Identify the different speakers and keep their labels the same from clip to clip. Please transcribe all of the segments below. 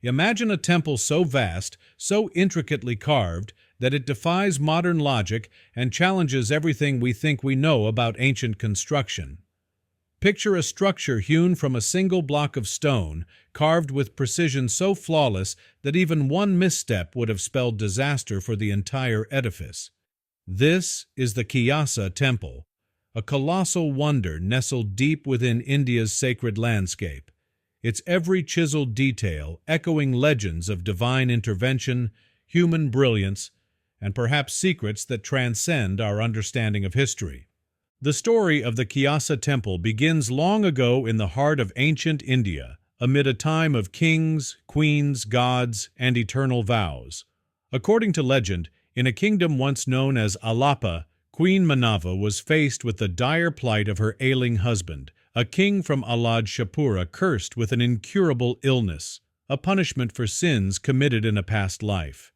Speaker 1: Imagine a temple so vast, so intricately carved, that it defies modern logic and challenges everything we think we know about ancient construction. Picture a structure hewn from a single block of stone, carved with precision so flawless that even one misstep would have spelled disaster for the entire edifice. This is the Kyasa Temple, a colossal wonder nestled deep within India's sacred landscape, its every chiseled detail echoing legends of divine intervention, human brilliance, and perhaps secrets that transcend our understanding of history. The story of the Kyasa Temple begins long ago in the heart of ancient India, amid a time of kings, queens, gods, and eternal vows. According to legend, in a kingdom once known as Alapa, Queen Manava was faced with the dire plight of her ailing husband, a king from Shapura cursed with an incurable illness, a punishment for sins committed in a past life.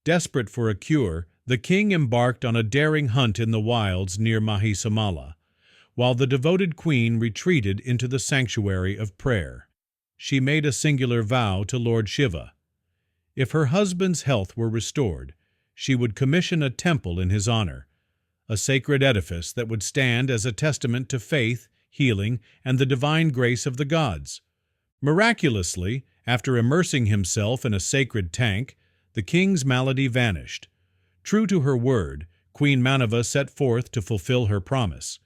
Speaker 1: Desperate for a cure, the king embarked on a daring hunt in the wilds near Mahisamala, while the devoted queen retreated into the sanctuary of prayer. She made a singular vow to Lord Shiva. If her husband's health were restored, she would commission a temple in his honor, a sacred edifice that would stand as a testament to faith, healing, and the divine grace of the gods. Miraculously, after immersing himself in a sacred tank, the king's malady vanished. True to her word, Queen Manava set forth to fulfill her promise.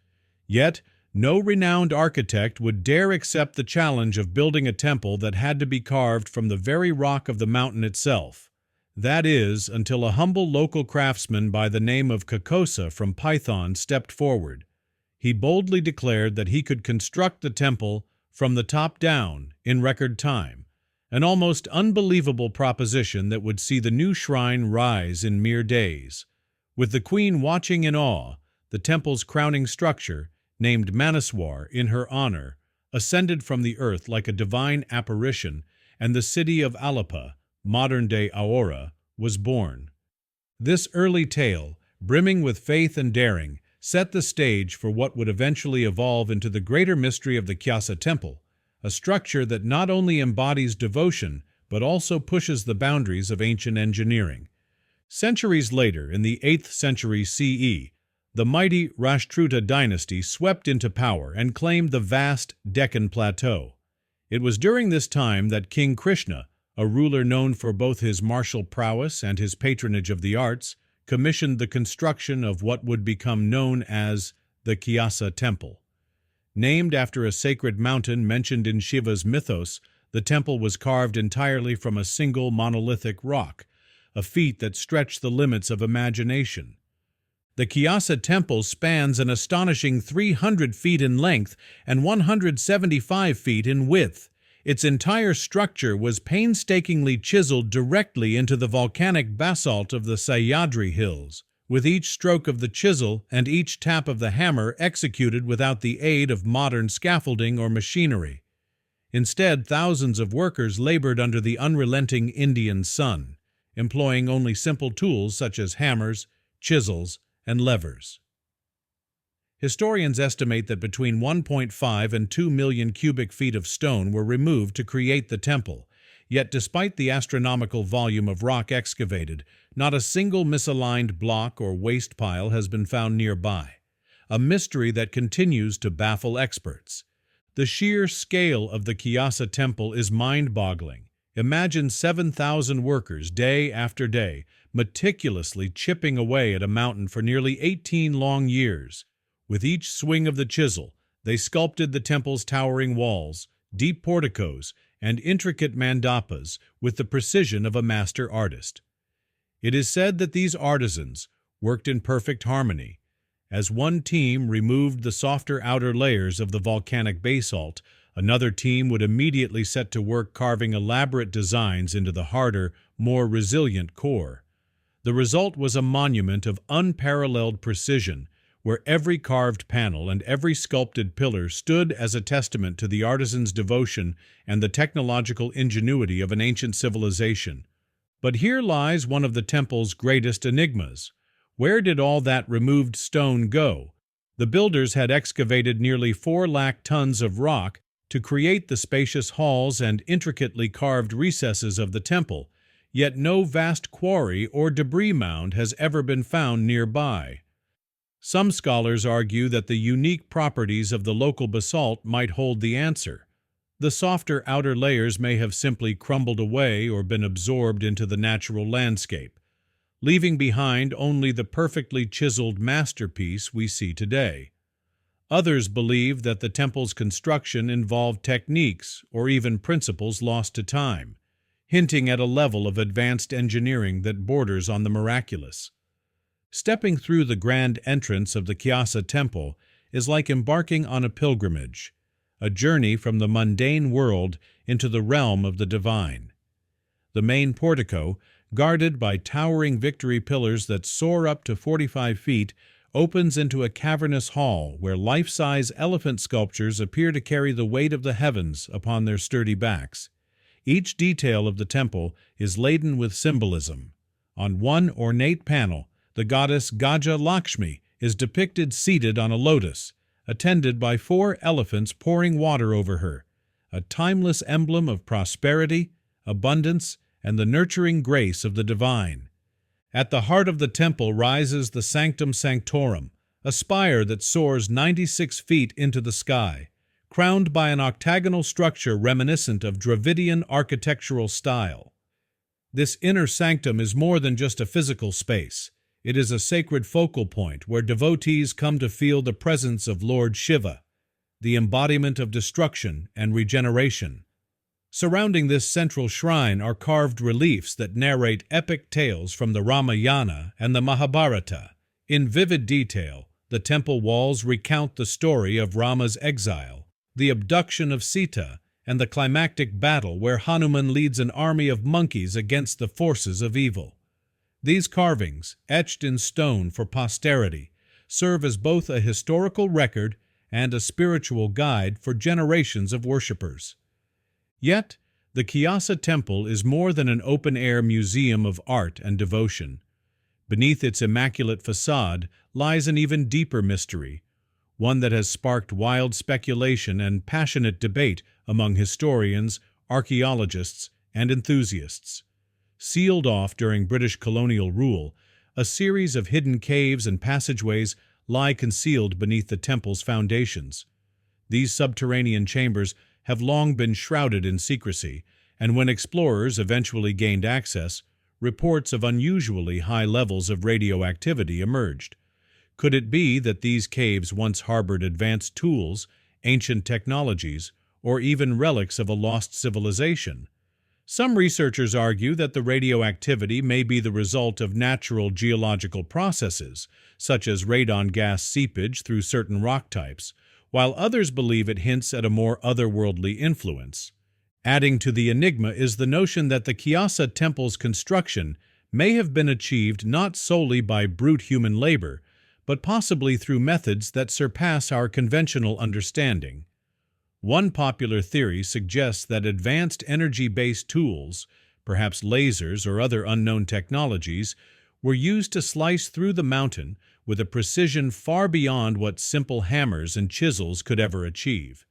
Speaker 1: Yet, no renowned architect would dare accept the challenge of building a temple that had to be carved from the very rock of the mountain itself. That is, until a humble local craftsman by the name of Kyasa from Python stepped forward. He boldly declared that he could construct the temple from the top down in record time, an almost unbelievable proposition that would see the new shrine rise in mere days. With the queen watching in awe, the temple's crowning structure, named Manaswar in her honor, ascended from the earth like a divine apparition, and the city of Alapa, modern-day Aora, was born. This early tale, brimming with faith and daring, set the stage for what would eventually evolve into the greater mystery of the Kyasa Temple, a structure that not only embodies devotion but also pushes the boundaries of ancient engineering. Centuries later, in the 8th century CE, the mighty Rashtrakuta dynasty swept into power and claimed the vast Deccan Plateau. It was during this time that King Krishna, a ruler known for both his martial prowess and his patronage of the arts, commissioned the construction of what would become known as the Kyasa Temple. Named after a sacred mountain mentioned in Shiva's mythos, the temple was carved entirely from a single monolithic rock, a feat that stretched the limits of imagination. The Kyasa Temple spans an astonishing 300 feet in length and 175 feet in width. Its entire structure was painstakingly chiseled directly into the volcanic basalt of the Sahyadri Hills, with each stroke of the chisel and each tap of the hammer executed without the aid of modern scaffolding or machinery. Instead, thousands of workers labored under the unrelenting Indian sun, employing only simple tools such as hammers, chisels, and levers. Historians estimate that between 1.5 and 2 million cubic feet of stone were removed to create the temple, yet despite the astronomical volume of rock excavated, not a single misaligned block or waste pile has been found nearby, a mystery that continues to baffle experts. The sheer scale of the Kyasa Temple is mind-boggling. Imagine 7,000 workers day after day, meticulously chipping away at a mountain for nearly 18 long years. With each swing of the chisel, they sculpted the temple's towering walls, deep porticos, and intricate mandapas with the precision of a master artist. It is said that these artisans worked in perfect harmony. As one team removed the softer outer layers of the volcanic basalt, another team would immediately set to work carving elaborate designs into the harder, more resilient core. The result was a monument of unparalleled precision, where every carved panel and every sculpted pillar stood as a testament to the artisan's devotion and the technological ingenuity of an ancient civilization. But here lies one of the temple's greatest enigmas. Where did all that removed stone go? The builders had excavated nearly 4 lakh tons of rock, to create the spacious halls and intricately carved recesses of the temple, yet no vast quarry or debris mound has ever been found nearby. Some scholars argue that the unique properties of the local basalt might hold the answer. The softer outer layers may have simply crumbled away or been absorbed into the natural landscape, leaving behind only the perfectly chiseled masterpiece we see today. Others believe that the temple's construction involved techniques or even principles lost to time, hinting at a level of advanced engineering that borders on the miraculous. Stepping through the grand entrance of the Kyasa Temple is like embarking on a pilgrimage, a journey from the mundane world into the realm of the divine. The main portico, guarded by towering victory pillars that soar up to 45 feet, opens into a cavernous hall where life-size elephant sculptures appear to carry the weight of the heavens upon their sturdy backs. Each detail of the temple is laden with symbolism. On one ornate panel, the goddess Gaja Lakshmi is depicted seated on a lotus, attended by 4 elephants pouring water over her, a timeless emblem of prosperity, abundance, and the nurturing grace of the divine. At the heart of the temple rises the Sanctum Sanctorum, a spire that soars 96 feet into the sky, crowned by an octagonal structure reminiscent of Dravidian architectural style. This inner sanctum is more than just a physical space. It is a sacred focal point where devotees come to feel the presence of Lord Shiva, the embodiment of destruction and regeneration. Surrounding this central shrine are carved reliefs that narrate epic tales from the Ramayana and the Mahabharata. In vivid detail, the temple walls recount the story of Rama's exile, the abduction of Sita, and the climactic battle where Hanuman leads an army of monkeys against the forces of evil. These carvings, etched in stone for posterity, serve as both a historical record and a spiritual guide for generations of worshippers. Yet, the Kyasa Temple is more than an open-air museum of art and devotion. Beneath its immaculate facade lies an even deeper mystery, one that has sparked wild speculation and passionate debate among historians, archaeologists, and enthusiasts. Sealed off during British colonial rule, a series of hidden caves and passageways lie concealed beneath the temple's foundations. These subterranean chambers have long been shrouded in secrecy, and when explorers eventually gained access, reports of unusually high levels of radioactivity emerged. Could it be that these caves once harbored advanced tools, ancient technologies, or even relics of a lost civilization? Some researchers argue that the radioactivity may be the result of natural geological processes, such as radon gas seepage through certain rock types, while others believe it hints at a more otherworldly influence. Adding to the enigma is the notion that the Kyasa Temple's construction may have been achieved not solely by brute human labor, but possibly through methods that surpass our conventional understanding. One popular theory suggests that advanced energy-based tools, perhaps lasers or other unknown technologies, were used to slice through the mountain with a precision far beyond what simple hammers and chisels could ever achieve.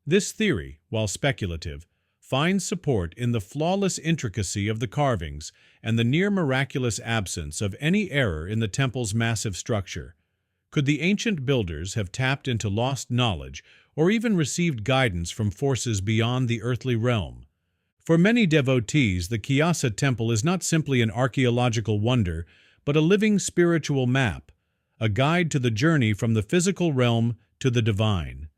Speaker 1: This theory, while speculative, finds support in the flawless intricacy of the carvings and the near-miraculous absence of any error in the temple's massive structure. Could the ancient builders have tapped into lost knowledge or even received guidance from forces beyond the earthly realm? For many devotees, the Kyasa Temple is not simply an archaeological wonder, but a living spiritual map, a guide to the journey from the physical realm to the divine.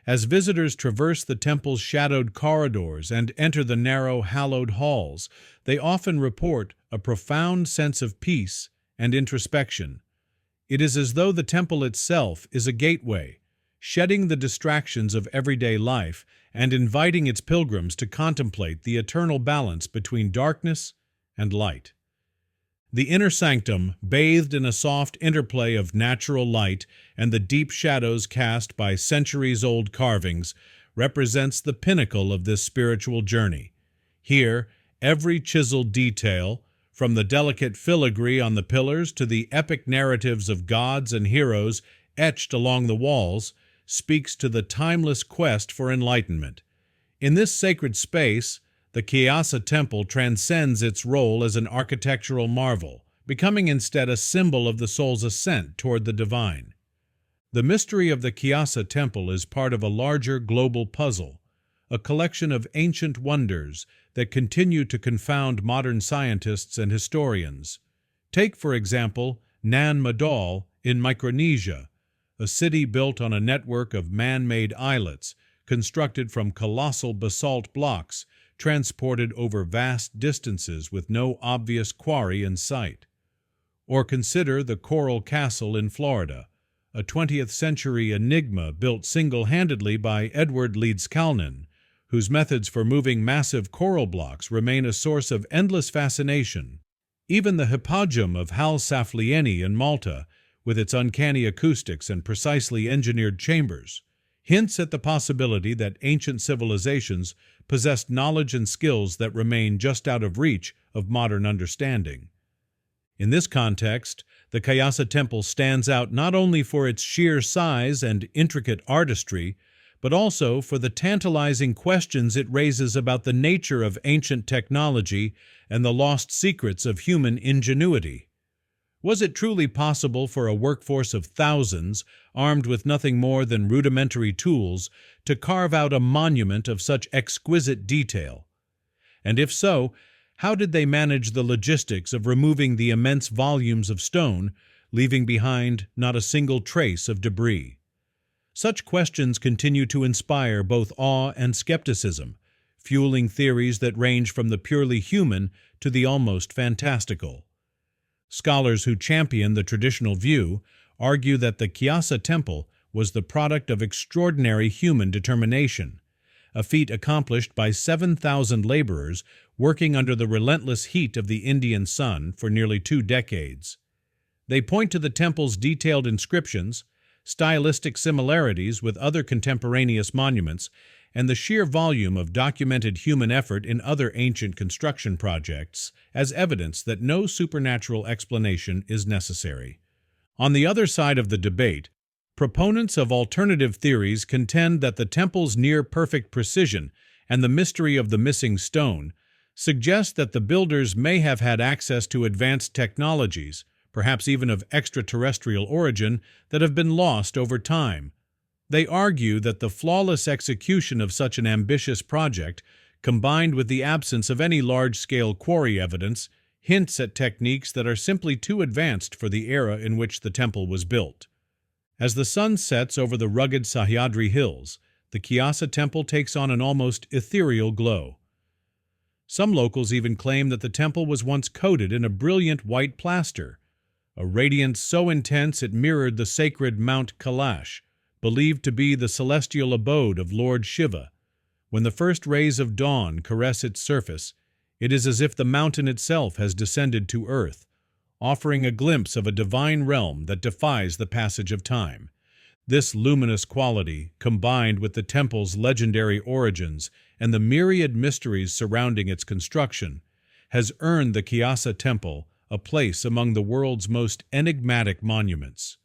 Speaker 1: As visitors traverse the temple's shadowed corridors and enter the narrow, hallowed halls, they often report a profound sense of peace and introspection. It is as though the temple itself is a gateway, shedding the distractions of everyday life and inviting its pilgrims to contemplate the eternal balance between darkness and light. The inner sanctum, bathed in a soft interplay of natural light and the deep shadows cast by centuries-old carvings, represents the pinnacle of this spiritual journey. Here, every chiseled detail, from the delicate filigree on the pillars to the epic narratives of gods and heroes etched along the walls, speaks to the timeless quest for enlightenment. In this sacred space, the Kyasa Temple transcends its role as an architectural marvel, becoming instead a symbol of the soul's ascent toward the divine. The mystery of the Kyasa Temple is part of a larger global puzzle, a collection of ancient wonders that continue to confound modern scientists and historians. Take, for example, Nan Madol in Micronesia, a city built on a network of man-made islets constructed from colossal basalt blocks transported over vast distances with no obvious quarry in sight. Or consider the Coral Castle in Florida, a 20th-century enigma built single-handedly by Edward Leeds-Kalnin, whose methods for moving massive coral blocks remain a source of endless fascination. Even the Hippodrome of Hal Saflieni in Malta, with its uncanny acoustics and precisely engineered chambers, hints at the possibility that ancient civilizations possessed knowledge and skills that remain just out of reach of modern understanding. In this context, the Kyasa Temple stands out not only for its sheer size and intricate artistry, but also for the tantalizing questions it raises about the nature of ancient technology and the lost secrets of human ingenuity. Was it truly possible for a workforce of thousands, armed with nothing more than rudimentary tools, to carve out a monument of such exquisite detail? And if so, how did they manage the logistics of removing the immense volumes of stone, leaving behind not a single trace of debris? Such questions continue to inspire both awe and skepticism, fueling theories that range from the purely human to the almost fantastical. Scholars who champion the traditional view argue that the Kyasa Temple was the product of extraordinary human determination, a feat accomplished by 7,000 laborers working under the relentless heat of the Indian sun for nearly 2 decades. They point to the temple's detailed inscriptions, stylistic similarities with other contemporaneous monuments, and the sheer volume of documented human effort in other ancient construction projects as evidence that no supernatural explanation is necessary. On the other side of the debate, proponents of alternative theories contend that the temple's near-perfect precision and the mystery of the missing stone suggest that the builders may have had access to advanced technologies, perhaps even of extraterrestrial origin, that have been lost over time. They argue that the flawless execution of such an ambitious project, combined with the absence of any large-scale quarry evidence, hints at techniques that are simply too advanced for the era in which the temple was built. As the sun sets over the rugged Sahyadri hills, the Kyasa Temple takes on an almost ethereal glow. Some locals even claim that the temple was once coated in a brilliant white plaster, a radiance so intense it mirrored the sacred Mount Kailash, believed to be the celestial abode of Lord Shiva. When the first rays of dawn caress its surface, it is as if the mountain itself has descended to earth, offering a glimpse of a divine realm that defies the passage of time. This luminous quality, combined with the temple's legendary origins and the myriad mysteries surrounding its construction, has earned the Kyasa Temple a place among the world's most enigmatic monuments.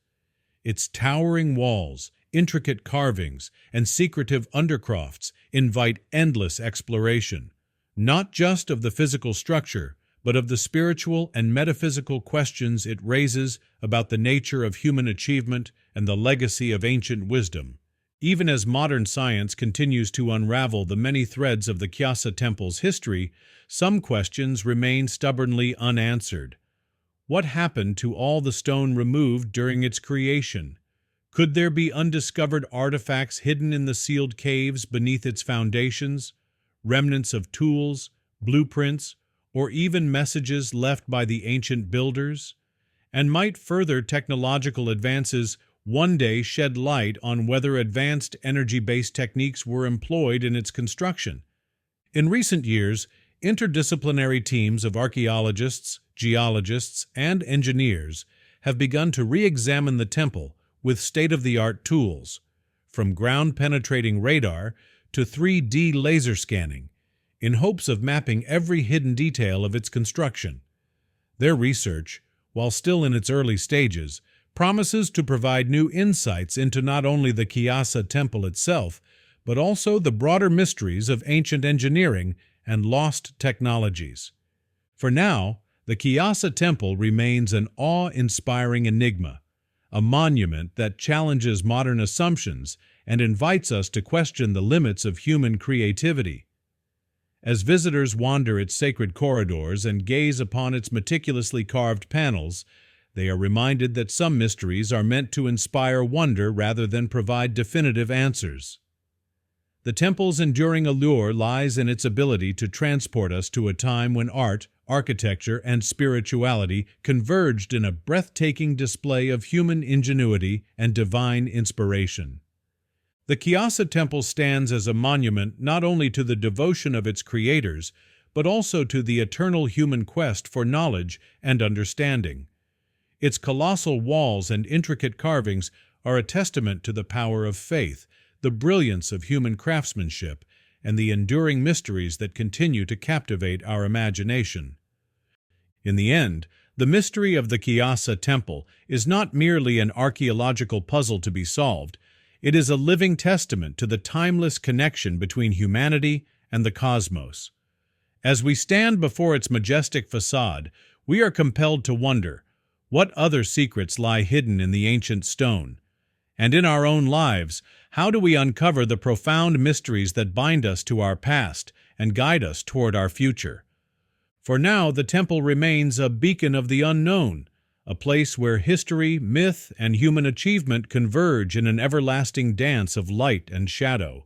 Speaker 1: Its towering walls, intricate carvings, and secretive undercrofts invite endless exploration, not just of the physical structure, but of the spiritual and metaphysical questions it raises about the nature of human achievement and the legacy of ancient wisdom. Even as modern science continues to unravel the many threads of the Kyasa Temple's history, some questions remain stubbornly unanswered. What happened to all the stone removed during its creation? Could there be undiscovered artifacts hidden in the sealed caves beneath its foundations, remnants of tools, blueprints, or even messages left by the ancient builders? And might further technological advances one day shed light on whether advanced energy-based techniques were employed in its construction? In recent years, interdisciplinary teams of archaeologists, geologists, and engineers have begun to re-examine the temple with state-of-the-art tools, from ground-penetrating radar to 3D laser scanning, in hopes of mapping every hidden detail of its construction. Their research, while still in its early stages, promises to provide new insights into not only the Kyasa Temple itself, but also the broader mysteries of ancient engineering and lost technologies. For now, the Kyasa Temple remains an awe-inspiring enigma, a monument that challenges modern assumptions and invites us to question the limits of human creativity. As visitors wander its sacred corridors and gaze upon its meticulously carved panels, they are reminded that some mysteries are meant to inspire wonder rather than provide definitive answers. The temple's enduring allure lies in its ability to transport us to a time when art, architecture, and spirituality converged in a breathtaking display of human ingenuity and divine inspiration. The Kyasa Temple stands as a monument not only to the devotion of its creators, but also to the eternal human quest for knowledge and understanding. Its colossal walls and intricate carvings are a testament to the power of faith, the brilliance of human craftsmanship, and the enduring mysteries that continue to captivate our imagination. In the end, the mystery of the Kyasa Temple is not merely an archaeological puzzle to be solved. It is a living testament to the timeless connection between humanity and the cosmos. As we stand before its majestic facade, we are compelled to wonder, what other secrets lie hidden in the ancient stone? And in our own lives, how do we uncover the profound mysteries that bind us to our past and guide us toward our future? For now, the temple remains a beacon of the unknown, a place where history, myth, and human achievement converge in an everlasting dance of light and shadow.